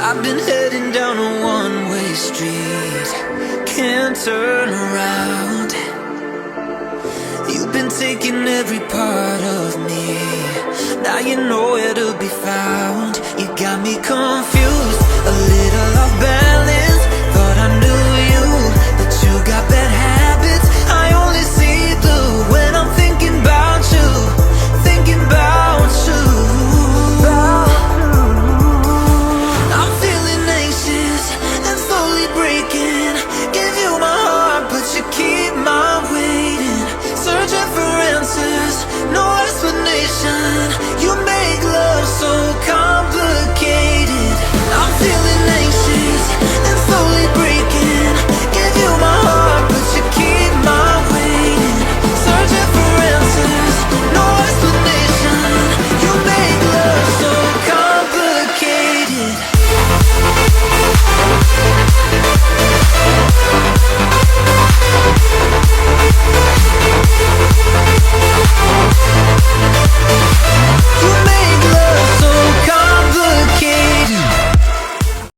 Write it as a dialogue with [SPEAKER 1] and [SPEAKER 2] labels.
[SPEAKER 1] I've been heading down a one-way street, can't turn around. You've been taking every part of me, now you know where to be